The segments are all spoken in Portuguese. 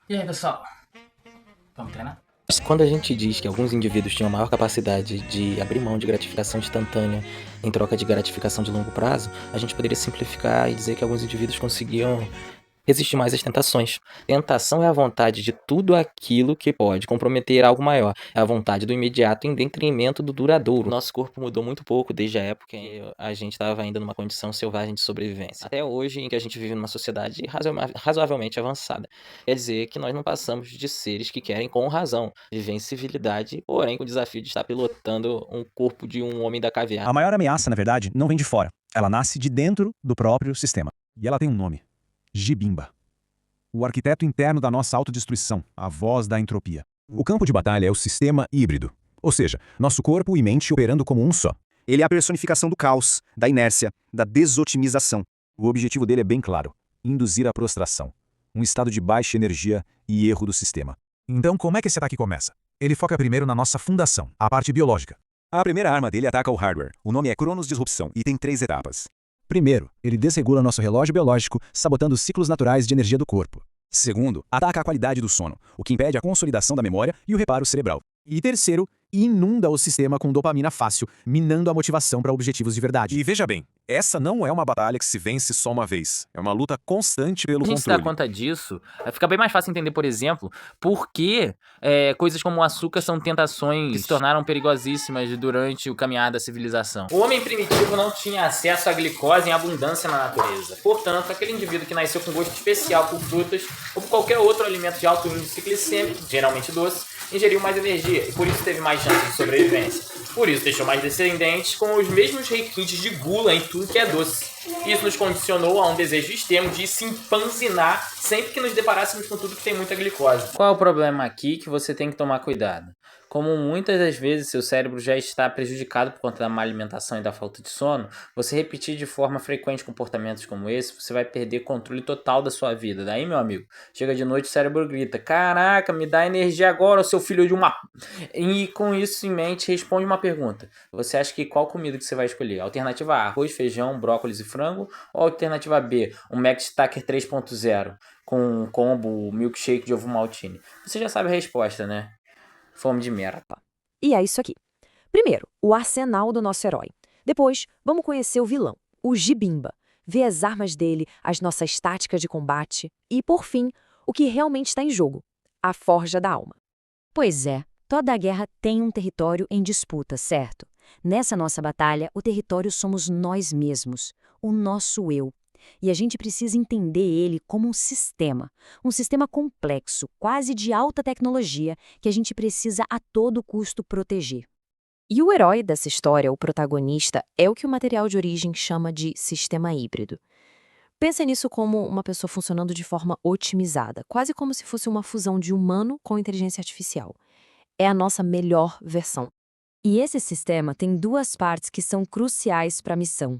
E aí, pessoal? Vamos treinar? Quando a gente diz que alguns indivíduos tinham maior capacidade de abrir mão de gratificação instantânea em troca de gratificação de longo prazo, a gente poderia simplificar e dizer que alguns indivíduos conseguiam resistir mais às tentações. Tentação é a vontade de tudo aquilo que pode comprometer algo maior. É a vontade do imediato em detrimento do duradouro. Nosso corpo mudou muito pouco desde a época em que a gente estava ainda numa condição selvagem de sobrevivência. Até hoje, em que a gente vive numa sociedade razoavelmente avançada. Quer dizer que nós não passamos de seres que querem, com razão, viver em civilidade, porém com o desafio de estar pilotando um corpo de um homem da caverna. A maior ameaça, na verdade, não vem de fora. Ela nasce de dentro do próprio sistema. E ela tem um nome: Gibimba. O arquiteto interno da nossa autodestruição, a voz da entropia. O campo de batalha é o sistema híbrido, ou seja, nosso corpo e mente operando como um só. Ele é a personificação do caos, da inércia, da desotimização. O objetivo dele é bem claro: induzir a prostração, um estado de baixa energia e erro do sistema. Então, como é que esse ataque começa? Ele foca primeiro na nossa fundação, a parte biológica. A primeira arma dele ataca o hardware. O nome é Cronos Disrupção e tem 3 etapas. Primeiro, ele desregula nosso relógio biológico, sabotando os ciclos naturais de energia do corpo. Segundo, ataca a qualidade do sono, o que impede a consolidação da memória e o reparo cerebral. E terceiro, inunda o sistema com dopamina fácil, minando a motivação para objetivos de verdade. E veja bem, essa não é uma batalha que se vence só uma vez. É uma luta constante pelo A gente se dá controle. conta disso, fica bem mais fácil entender, por exemplo, por que coisas como o açúcar são tentações que se tornaram perigosíssimas durante o caminhar da civilização. O homem primitivo não tinha acesso à glicose em abundância na natureza. Portanto, aquele indivíduo que nasceu com gosto especial por frutas ou por qualquer outro alimento de alto índice glicêmico, geralmente doce, ingeriu mais energia e por isso teve mais chance de sobrevivência. Por isso deixou mais descendentes com os mesmos requintes de gula em tudo que é doce. Isso nos condicionou a um desejo extremo de se empanzinar sempre que nos deparássemos com tudo que tem muita glicose. Qual é o problema aqui que você tem que tomar cuidado? Como muitas das vezes seu cérebro já está prejudicado por conta da má alimentação e da falta de sono, você repetir de forma frequente comportamentos como esse, você vai perder controle total da sua vida. Daí, meu amigo, chega de noite o cérebro grita: caraca, me dá energia agora, seu filho de uma... E com isso em mente, responde uma pergunta. Você acha que qual comida que você vai escolher? Alternativa A, arroz, feijão, brócolis e frango? Ou alternativa B, um Mac Stacker 3.0 com um combo milkshake de ovo maltine? Você já sabe a resposta, né? Fome de merda. E é isso aqui. Primeiro, o arsenal do nosso herói. Depois, vamos conhecer o vilão, o Gibimba. Ver as armas dele, as nossas táticas de combate. E, por fim, o que realmente está em jogo, a forja da alma. Pois é, toda guerra tem um território em disputa, certo? Nessa nossa batalha, o território somos nós mesmos, o nosso eu. E a gente precisa entender ele como um sistema complexo, quase de alta tecnologia, que a gente precisa a todo custo proteger. E o herói dessa história, o protagonista, é o que o material de origem chama de sistema híbrido. Pensa nisso como uma pessoa funcionando de forma otimizada, quase como se fosse uma fusão de humano com inteligência artificial. É a nossa melhor versão. E esse sistema tem duas partes que são cruciais para a missão.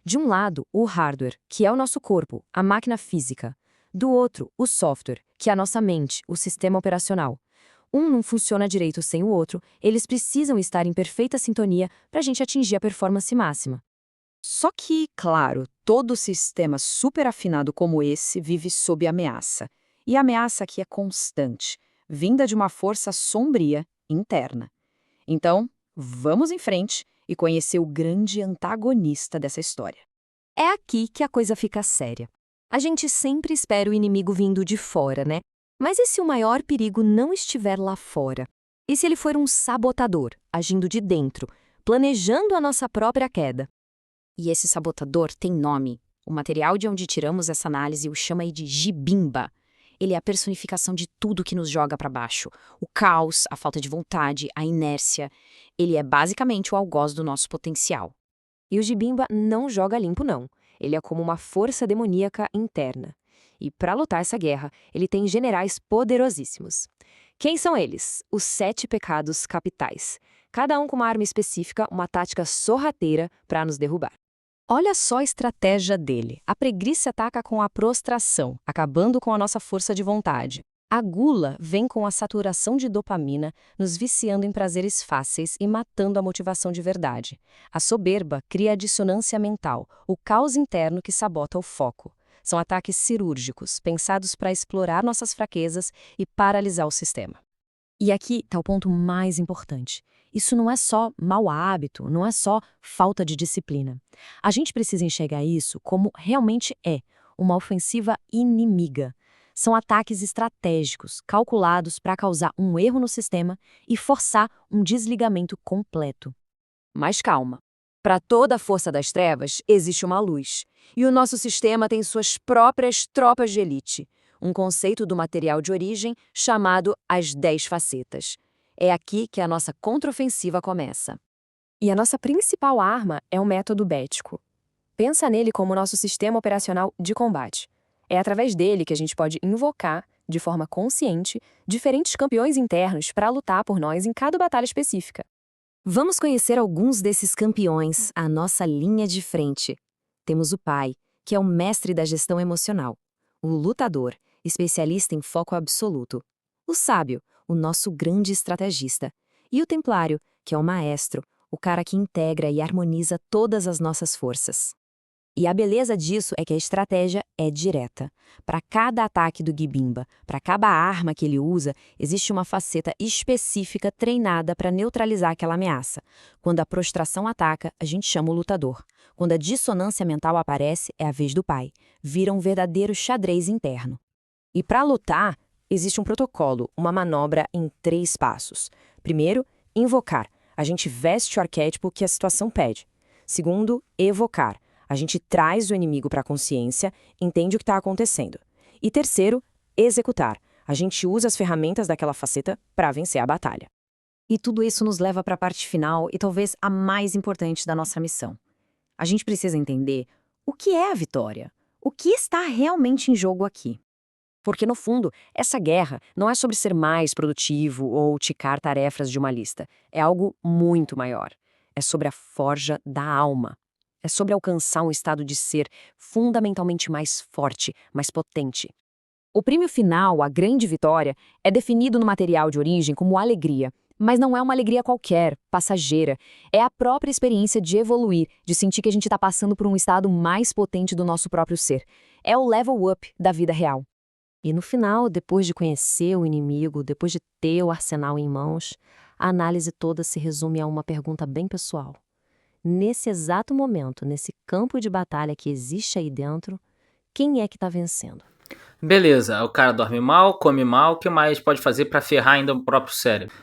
De um lado, o hardware, que é o nosso corpo, a máquina física. Do outro, o software, que é a nossa mente, o sistema operacional. Um não funciona direito sem o outro, eles precisam estar em perfeita sintonia para a gente atingir a performance máxima. Só que, claro, todo sistema super afinado como esse vive sob ameaça. E a ameaça aqui é constante, vinda de uma força sombria interna. Então, vamos em frente e conhecer o grande antagonista dessa história. É aqui que a coisa fica séria. A gente sempre espera o inimigo vindo de fora, né? Mas e se o maior perigo não estiver lá fora? E se ele for um sabotador, agindo de dentro, planejando a nossa própria queda? E esse sabotador tem nome. O material de onde tiramos essa análise o chama aí de Gibimba. Ele é a personificação de tudo que nos joga para baixo. O caos, a falta de vontade, a inércia. Ele é basicamente o algoz do nosso potencial. E o Gibimba não joga limpo, não. Ele é como uma força demoníaca interna. E para lutar essa guerra, ele tem generais poderosíssimos. Quem são eles? Os 7 pecados capitais. Cada um com uma arma específica, uma tática sorrateira para nos derrubar. Olha só a estratégia dele. A preguiça ataca com a prostração, acabando com a nossa força de vontade. A gula vem com a saturação de dopamina, nos viciando em prazeres fáceis e matando a motivação de verdade. A soberba cria a dissonância mental, o caos interno que sabota o foco. São ataques cirúrgicos, pensados para explorar nossas fraquezas e paralisar o sistema. E aqui está o ponto mais importante. Isso não é só mau hábito, não é só falta de disciplina. A gente precisa enxergar isso como realmente é, uma ofensiva inimiga. São ataques estratégicos, calculados para causar um erro no sistema e forçar um desligamento completo. Mas calma. Para toda a força das trevas, existe uma luz. E o nosso sistema tem suas próprias tropas de elite. Um conceito do material de origem chamado as 10 facetas. É aqui que a nossa contraofensiva começa. E a nossa principal arma é o método bético. Pensa nele como nosso sistema operacional de combate. É através dele que a gente pode invocar, de forma consciente, diferentes campeões internos para lutar por nós em cada batalha específica. Vamos conhecer alguns desses campeões, a nossa linha de frente. Temos o pai, que é o mestre da gestão emocional. O lutador, especialista em foco absoluto. O sábio, o nosso grande estrategista. E o templário, que é o maestro, o cara que integra e harmoniza todas as nossas forças. E a beleza disso é que a estratégia é direta. Para cada ataque do Gibimba, para cada arma que ele usa, existe uma faceta específica treinada para neutralizar aquela ameaça. Quando a prostração ataca, a gente chama o lutador. Quando a dissonância mental aparece, é a vez do pai. Vira um verdadeiro xadrez interno. E para lutar, existe um protocolo, uma manobra em 3 passos. Primeiro, invocar. A gente veste o arquétipo que a situação pede. Segundo, evocar. A gente traz o inimigo para a consciência, entende o que está acontecendo. E terceiro, executar. A gente usa as ferramentas daquela faceta para vencer a batalha. E tudo isso nos leva para a parte final e talvez a mais importante da nossa missão. A gente precisa entender o que é a vitória, o que está realmente em jogo aqui. Porque, no fundo, essa guerra não é sobre ser mais produtivo ou ticar tarefas de uma lista. É algo muito maior. É sobre a forja da alma. É sobre alcançar um estado de ser fundamentalmente mais forte, mais potente. O prêmio final, a grande vitória, é definido no material de origem como alegria. Mas não é uma alegria qualquer, passageira. É a própria experiência de evoluir, de sentir que a gente está passando por um estado mais potente do nosso próprio ser. É o level up da vida real. E no final, depois de conhecer o inimigo, depois de ter o arsenal em mãos, a análise toda se resume a uma pergunta bem pessoal. Nesse exato momento, nesse campo de batalha que existe aí dentro, quem é que está vencendo? Beleza, o cara dorme mal, come mal, o que mais pode fazer pra ferrar ainda o próprio cérebro?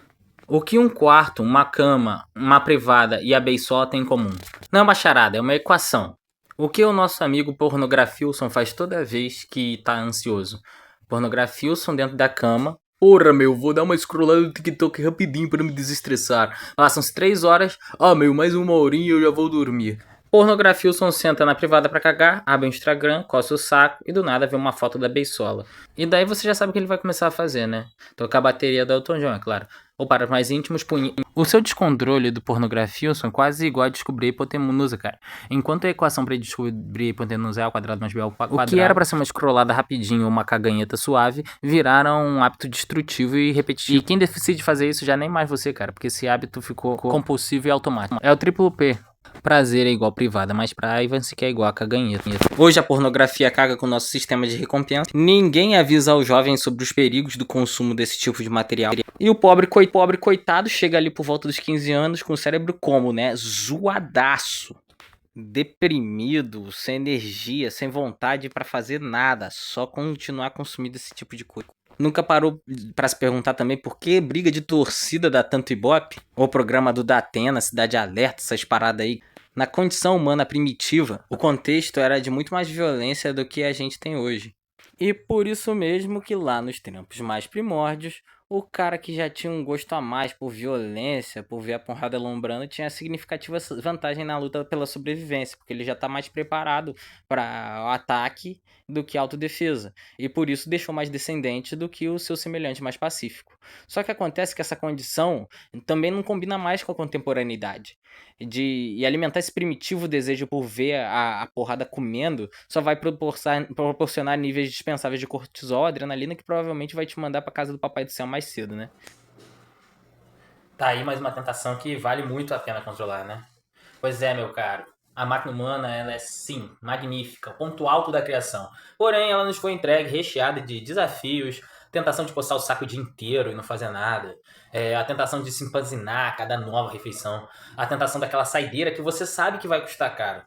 O que um quarto, uma cama, uma privada e a beisola têm em comum? Não é uma charada, é uma equação. O que o nosso amigo Pornografilson faz toda vez que tá ansioso? Pornografilson dentro da cama. Porra, meu, vou dar uma scrollada no TikTok rapidinho pra me desestressar. Passam-se 3 horas. Meu, mais 1 horinha e eu já vou dormir. Pornografilson senta na privada pra cagar, abre o Instagram, coça o saco e do nada vê uma foto da beisola. E daí você já sabe o que ele vai começar a fazer, né? Tocar a bateria do Elton John, é claro. Ou para os mais íntimos, o seu descontrole do Pornografilson é quase igual a descobrir a hipotenusa, cara. Enquanto a equação para descobrir a hipotenusa é ao quadrado mais b ao quadrado, o que era para ser uma scrollada rapidinho ou uma caganheta suave, viraram um hábito destrutivo e repetitivo. E quem decide fazer isso já nem mais você, cara, porque esse hábito ficou compulsivo e automático. É o triplo P. Prazer é igual privada, mas privacy que é igual a caganheta. Hoje a pornografia caga com o nosso sistema de recompensa. Ninguém avisa aos jovens sobre os perigos do consumo desse tipo de material. E o pobre coitado chega ali por volta dos 15 anos com o cérebro como, né? Zoadaço. Deprimido, sem energia, sem vontade pra fazer nada. Só continuar consumindo esse tipo de coisa. Nunca parou pra se perguntar também por que briga de torcida dá tanto ibope? Ou o programa do Datena, Cidade Alerta, essas paradas aí. Na condição humana primitiva, o contexto era de muito mais violência do que a gente tem hoje. E por isso mesmo que lá nos tempos mais primórdios, o cara que já tinha um gosto a mais por violência, por ver a porrada alombrando, tinha significativa vantagem na luta pela sobrevivência, porque ele já tá mais preparado para o ataque do que a autodefesa, e por isso deixou mais descendente do que o seu semelhante mais pacífico. Só que acontece que essa condição também não combina mais com a contemporaneidade. E alimentar esse primitivo desejo por ver a porrada comendo só vai proporcionar níveis dispensáveis de cortisol, adrenalina, que provavelmente vai te mandar pra casa do papai do céu mais cedo, né? Tá aí mais uma tentação que vale muito a pena controlar, né? Pois é, meu caro. A máquina humana, ela é, sim, magnífica, ponto alto da criação. Porém, ela nos foi entregue recheada de desafios, tentação de coçar o saco o dia inteiro e não fazer nada, a tentação de se empanzinar a cada nova refeição, a tentação daquela saideira que você sabe que vai custar caro.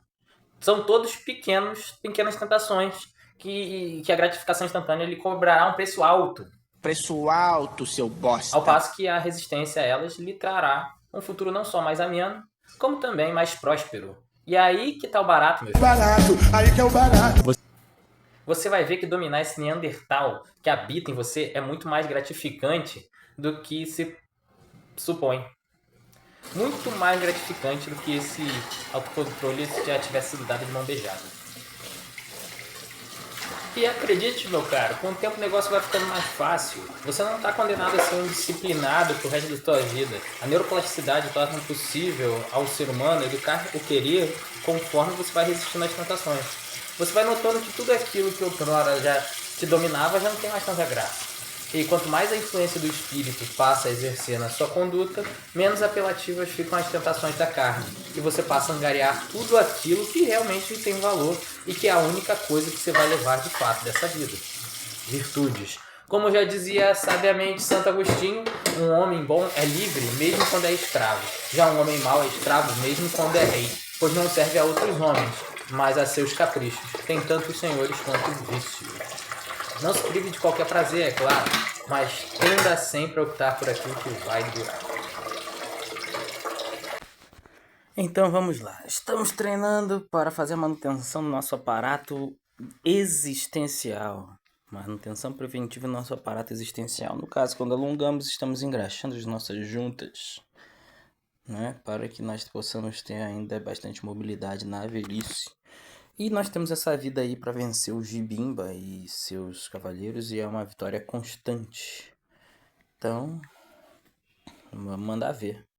São todos pequenas tentações que a gratificação instantânea lhe cobrará um preço alto. Preço alto, seu bosta. Ao passo que a resistência a elas lhe trará um futuro não só mais ameno, como também mais próspero. E aí que tá o barato, meu filho. Barato, aí que é o barato. Você vai ver que dominar esse Neandertal que habita em você é muito mais gratificante do que se supõe. Muito mais gratificante do que esse autocontrole se já tivesse sido dado de mão beijada. E acredite, meu caro, com o tempo o negócio vai ficando mais fácil. Você não está condenado a ser um disciplinado pro resto da sua vida. A neuroplasticidade torna possível ao ser humano educar o querer conforme você vai resistindo às tentações. Você vai notando que tudo aquilo que outrora já te dominava já não tem mais tanta graça. E quanto mais a influência do espírito passa a exercer na sua conduta, menos apelativas ficam as tentações da carne. E você passa a angariar tudo aquilo que realmente tem valor e que é a única coisa que você vai levar de fato dessa vida. Virtudes. Como já dizia sabiamente Santo Agostinho, um homem bom é livre mesmo quando é escravo. Já um homem mau é escravo mesmo quando é rei, pois não serve a outros homens, mas a seus caprichos. Tem tantos senhores quanto vícios. Não se prive de qualquer prazer, é claro, mas tenda sempre a optar por aquilo que vai durar. Então vamos lá. Estamos treinando para fazer a manutenção do nosso aparato existencial. Manutenção preventiva do nosso aparato existencial. No caso, quando alongamos, estamos engraxando as nossas juntas, né? Para que nós possamos ter ainda bastante mobilidade na velhice. E nós temos essa vida aí para vencer o Gibimba e seus cavaleiros, e é uma vitória constante. Então, vamos mandar ver.